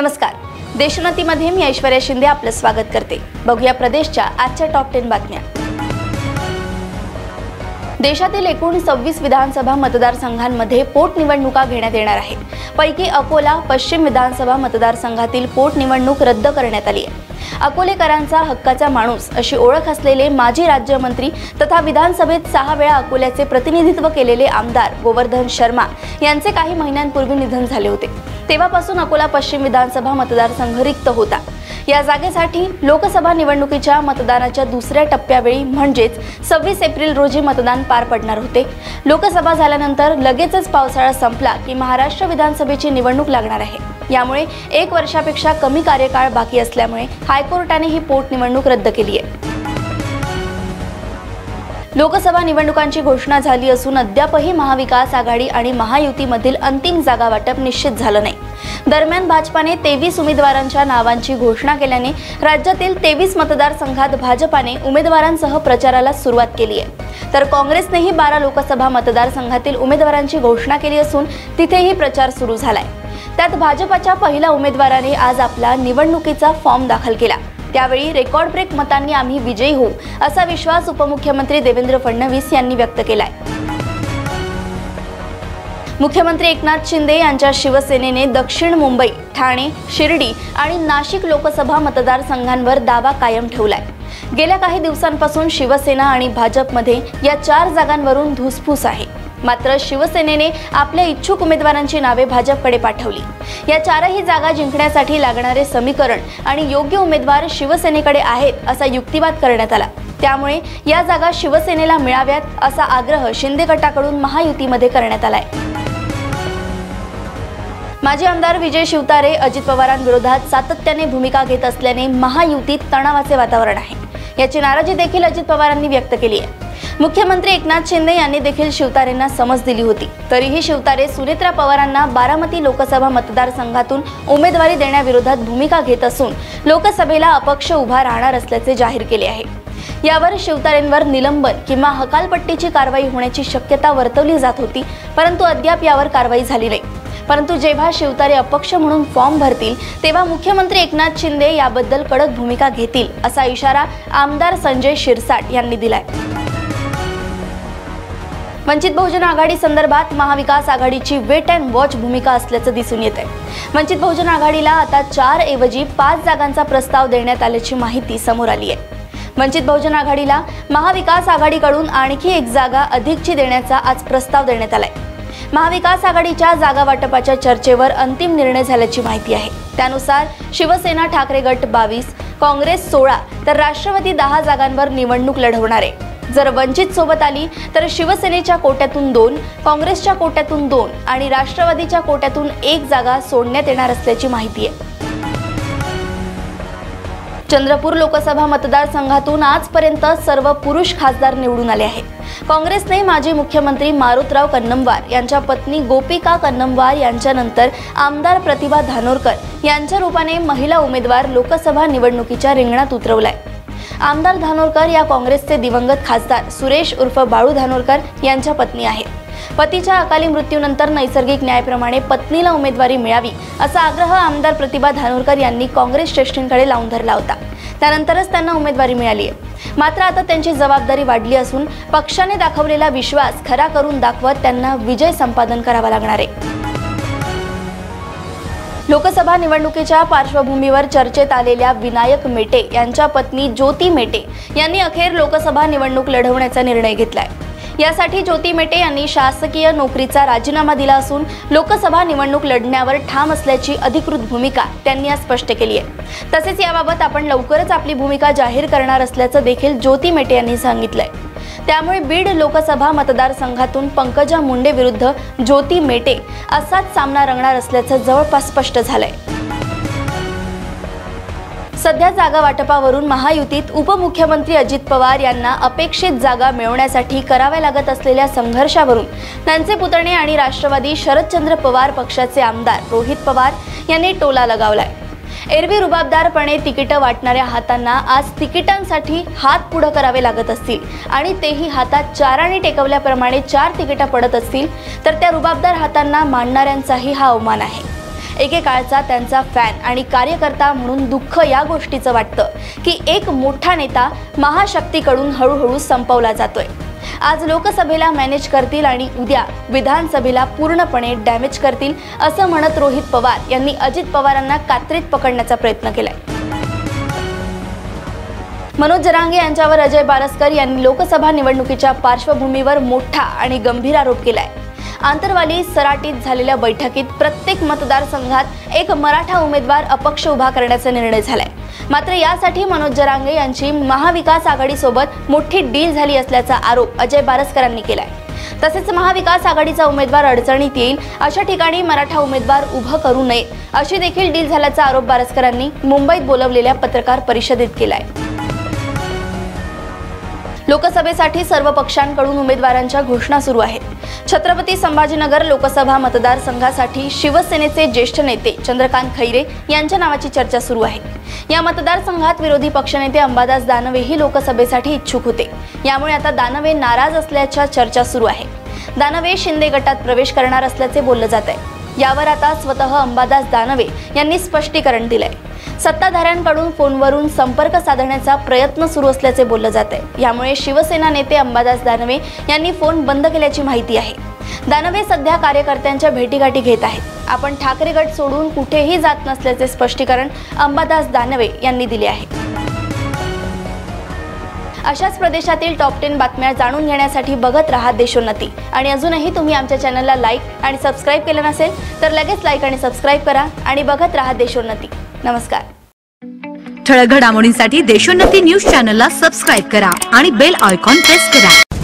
नमस्कार, देशोन्नतीमध्ये मी ऐश्वर्या शिंदे आपलं स्वागत करते। बघूया प्रदेशच्या आजच्या टॉप 10 बातम्या। देशातील एकूण 26 विधानसभा मतदारसंघांमध्ये पोटनिवडणुका घेण्यात येणार आहेत। पैकी अकोला पश्चिम विधानसभा मतदारसंघातील पोटनिवडणूक रद्द करण्यात आली आहे। अकोलेकरांचा हक्काचा माणूस अशी ओळख असलेले माजी राज्यमंत्री तथा विधानसभेत 6 वेळा अकोल्याचे प्रतिनिधित्व केलेले आमदार गोवर्धन शर्मा यांचे काही महिन्यांपूर्वी निधन झाले होते। तेव्हापासून अकोला पश्चिम विधानसभा मतदारसंघ रिक्त होता। या जागेसाठी लोकसभा निवडणुकीच्या मतदानाच्या दुसऱ्या टप्प्यावेळी म्हणजेच 26 एप्रिल रोजी मतदान पार पडणार होते। लोकसभा झाल्यानंतर लगेचच पावसाळा संपला की महाराष्ट्र विधानसभेची निवडणूक लागणार आहे। यामुळे 1 वर्षापेक्षा कमी कार्यकाळ बाकी असल्यामुळे हायकोर्टाने ही पोटनिवडणूक रद्द केली आहे। लोकसभा निवडणुकांची घोषणा झाली असून अद्यापही महाविकास आघाडी आणि महायुतीमधील अंतिम जागा वाटप निश्चित झालं नाही। दरम्यान भाजपाने 23 उमेदवारांच्या नावांची घोषणा केल्याने राज्यातील 23 मतदारसंघात भाजपाने उमेदवारांसह प्रचाराला सुरुवात केली आहे, तर काँग्रेसनेही 12 लोकसभा मतदारसंघातील उमेदवारांची घोषणा केली असून तिथेही प्रचार सुरू झालाय। त्यात भाजपाच्या पहिल्या उमेदवाराने आज आपला निवडणुकीचा फॉर्म दाखल केला। त्यावेळी रेकॉर्ड ब्रेक मतांनी आम्ही विजयी होऊ असा विश्वास उपमुख्यमंत्री देवेंद्र फडणवीस यांनी व्यक्त केलाय। मुख्यमंत्री एकनाथ शिंदे यांच्या शिवसेनेने दक्षिण मुंबई, ठाणे, शिर्डी आणि नाशिक लोकसभा मतदारसंघांवर दावा कायम ठेवलाय। गेल्या काही दिवसांपासून शिवसेना आणि भाजपमध्ये या 4 जागांवरून धुसफूस आहे। मात्र शिवसेनेने आपल्या इच्छुक उमेदवारांची नावे भाजपकडे पाठवली। या 4ही जागा जिंकण्यासाठी लागणारे समीकरण आणि योग्य उमेदवार शिवसेनेकडे आहेत असा युक्तिवाद करण्यात आला। त्यामुळे या जागा शिवसेनेला मिळाव्यात असा आग्रह शिंदे गटाकडून महायुतीमध्ये करण्यात आलाय। माजी आमदार विजय शिवतारे अजित पवारांविरोधात सातत्याने भूमिका घेत असल्याने महायुतीत तणावाचे वातावरण आहे। याची नाराजी देखील अजित पवारांनी व्यक्त केली आहे। मुख्यमंत्री एकनाथ शिंदे यांनी देखील शिवतारेंना समज दिली होती, तरीही शिवतारे सुनेत्रा पवारांना बारामती लोकसभा मतदारसंघातून उमेदवारी देण्याविरोधात भूमिका घेत असून लोकसभेला अपक्ष उभा राहणार असल्याचे जाहीर केले आहे। यावर शिवतारेंवर निलंबन किंवा हकालपट्टीची कारवाई होण्याची शक्यता वर्तवली जात होती, परंतु अद्याप यावर कारवाई झाली नाही। परंतु जेव्हा शिवतारे अपक्ष म्हणून फॉर्म भरतील तेव्हा मुख्यमंत्री एकनाथ शिंदे याबद्दल कडक भूमिका घेतील असा इशारा आमदार संजय शिरसाट यांनी दिलाय। वंचित बहुजन आघाडी संदर्भात महाविकास आघाडीची वेट अँड वॉच भूमिका असल्याचं दिसून येत आहे। वंचित बहुजन आघाडीला आता 4 ऐवजी 5 जागांचा प्रस्ताव देण्यात आल्याची माहिती समोर आली आहे। वंचित बहुजन आघाडीला महाविकास आघाडीकडून आणखी 1 जागा अधिकची देण्याचा आज प्रस्ताव देण्यात आलाय। महाविकास आघाडीच्या जागा वाटपाच्या चर्चेवर अंतिम निर्णय झाल्याची माहिती आहे। त्यानुसार शिवसेना ठाकरे गट 22, काँग्रेस 16 तर राष्ट्रवादी 10 जागांवर निवडणूक लढवणार आहे। जर वंचित सोबत आली तर शिवसेनेच्या कोट्यातून 2, काँग्रेसच्या कोट्यातून 2 आणि राष्ट्रवादीच्या कोट्यातून 1 जागा सोडण्यात येणार असल्याची माहिती आहे। चंद्रपूर लोकसभा मतदारसंघातून आजपर्यंत सर्व पुरुष खासदार निवडून आले आहेत। काँग्रेसने माजी मुख्यमंत्री मारुतराव कन्नमवार यांच्या पत्नी गोपिका कन्नमवार यांच्यानंतर आमदार प्रतिभा धानोरकर यांच्या रूपाने महिला उमेदवार लोकसभा निवडणुकीच्या रिंगणात उतरवलाय। आमदार धानोरकर या काँग्रेसचे दिवंगत खासदार सुरेश उर्फ बाळू धानोरकर यांच्या पत्नी आहेत। पतीच्या अकाली मृत्यूनंतर नैसर्गिक न्यायाप्रमाणे पत्नीला उमेदवारी मिळावी असा आग्रह आमदार प्रतिभा धानोरकर यांनी काँग्रेस श्रेष्ठींकडे लावून धरला होता। त्यानंतरच त्यांना उमेदवारी मिळाली आहे। मात्र आता त्यांची जबाबदारी वाढली असून पक्षाने दाखवलेला विश्वास खरा करून दाखवत त्यांना विजय संपादन करावा लागणार आहे। लोकसभा निवडणुकीच्या पार्श्वभूमीवर चर्चेत आलेल्या विनायक मेटे यांच्या पत्नी ज्योती मेटे यांनी अखेर लोकसभा निवडणूक लढवण्याचा निर्णय घेतलाय। यासाठी ज्योती मेटे यांनी शासकीय नोकरीचा राजीनामा दिला असून लोकसभा निवडणूक लढण्यावर ठाम असल्याची अधिकृत भूमिका त्यांनी आज स्पष्ट केली आहे। तसेच याबाबत आपण लवकरच आपली भूमिका जाहीर करणार असल्याचं देखील ज्योती मेटे यांनी सांगितलंय। त्यामुळे बीड लोकसभा मतदारसंघातून पंकजा मुंडे विरुद्ध ज्योती मेटे असाच सामना रंगणार असल्याचं जवळपास स्पष्ट झालंय। सध्या जागा वाटपावरून महायुतीत उपमुख्यमंत्री अजित पवार यांना अपेक्षित जागा मिळवण्यासाठी कराव्या लागत असलेल्या संघर्षावरून त्यांचे पुतणे आणि राष्ट्रवादी शरदचंद्र पवार पक्षाचे आमदार रोहित पवार यांनी टोला लगावलाय। एरवी रुबाबदारपणे तिकीट वाटणाऱ्या हातांना आज तिकिटांसाठी हात पुढे करावे लागत असतील आणि तेही हातात 4 आणि टेकवल्याप्रमाणे 4 तिकीट पडत असतील तर त्या रुबाबदार हातांना मानणाऱ्यांचाही हा अवमान आहे। एकेकाळचा त्यांचा फॅन आणि कार्यकर्ता म्हणून दुःख या गोष्टीचं वाटतं की एक मोठा नेता महाशक्तीकडून हळूहळू संपवला जातोय। आज लोकसभेला मॅनेज करतील आणि उद्या विधानसभेला पूर्णपणे डॅमेज करतील असं म्हणत रोहित पवार यांनी अजित पवारांना कात्रीत पकडण्याचा प्रयत्न केलाय। मनोज जरांगे यांच्यावर अजय बारस्कर यांनी लोकसभा निवडणुकीच्या पार्श्वभूमीवर मोठा आणि गंभीर आरोप केलाय। आंतरवाली सराटीत झालेल्या बैठकीत प्रत्येक मतदारसंघात एक मराठा उमेदवार अपक्ष उभा करण्याचा निर्णय झालाय। मात्र यासाठी मनोज जरांगे यांची महाविकास आघाडीसोबत मोठी डील झाली असल्याचा आरोप अजय बारस्करांनी केलाय। तसेच महाविकास आघाडीचा उमेदवार अडचणीत येईल अशा ठिकाणी मराठा उमेदवार उभं करू नये अशी देखील डील झाल्याचा आरोप बारस्करांनी मुंबईत बोलवलेल्या पत्रकार परिषदेत केलाय। लोकसभेसाठी सर्व पक्षांकडून उमेदवारांच्या घोषणा सुरू आहेत। छत्रपती संभाजीनगर लोकसभा मतदारसंघासाठी शिवसेनेचे ज्येष्ठ नेते चंद्रकांत खैरे यांच्या नावाची चर्चा सुरू आहे। या मतदारसंघात विरोधी पक्षनेते अंबादास दानवेही लोकसभेसाठी इच्छुक होते। यामुळे आता दानवे नाराज असल्याच्या चर्चा सुरू आहे। दानवे शिंदे गटात प्रवेश करणार असल्याचे बोललं जात आहे। यावर आता स्वतः अंबादास दानवे यांनी स्पष्टीकरण दिलंय। सत्ताधाऱ्यांकडून फोनवरून संपर्क साधण्याचा प्रयत्न सुरू असल्याचे बोललं जात आहे। यामुळे शिवसेना नेते अंबादास दानवे यांनी फोन बंद केल्याची माहिती आहे। दानवे सध्या कार्यकर्त्यांच्या भेटीगाठी घेत आहेत। आपण ठाकरे गट सोडून कुठेही जात नसल्याचे स्पष्टीकरण अंबादास दानवे यांनी दिले आहे। अशाच प्रदेशातील टॉप 10 बातम्या जाणून घेण्यासाठी बघत रहा देशोन्नती। आणि अजूनही तुम्ही आमच्या चॅनलला लाईक आणि सबस्क्राईब केलं नसेल तर लगेच लाईक आणि सबस्क्राईब करा आणि बघत रहा देशोन्नती। नमस्कार। ठळक घडामोडींसाठी देशोन्नती न्यूज चॅनलला सबस्क्राईब करा आणि बेल आयकॉन प्रेस करा।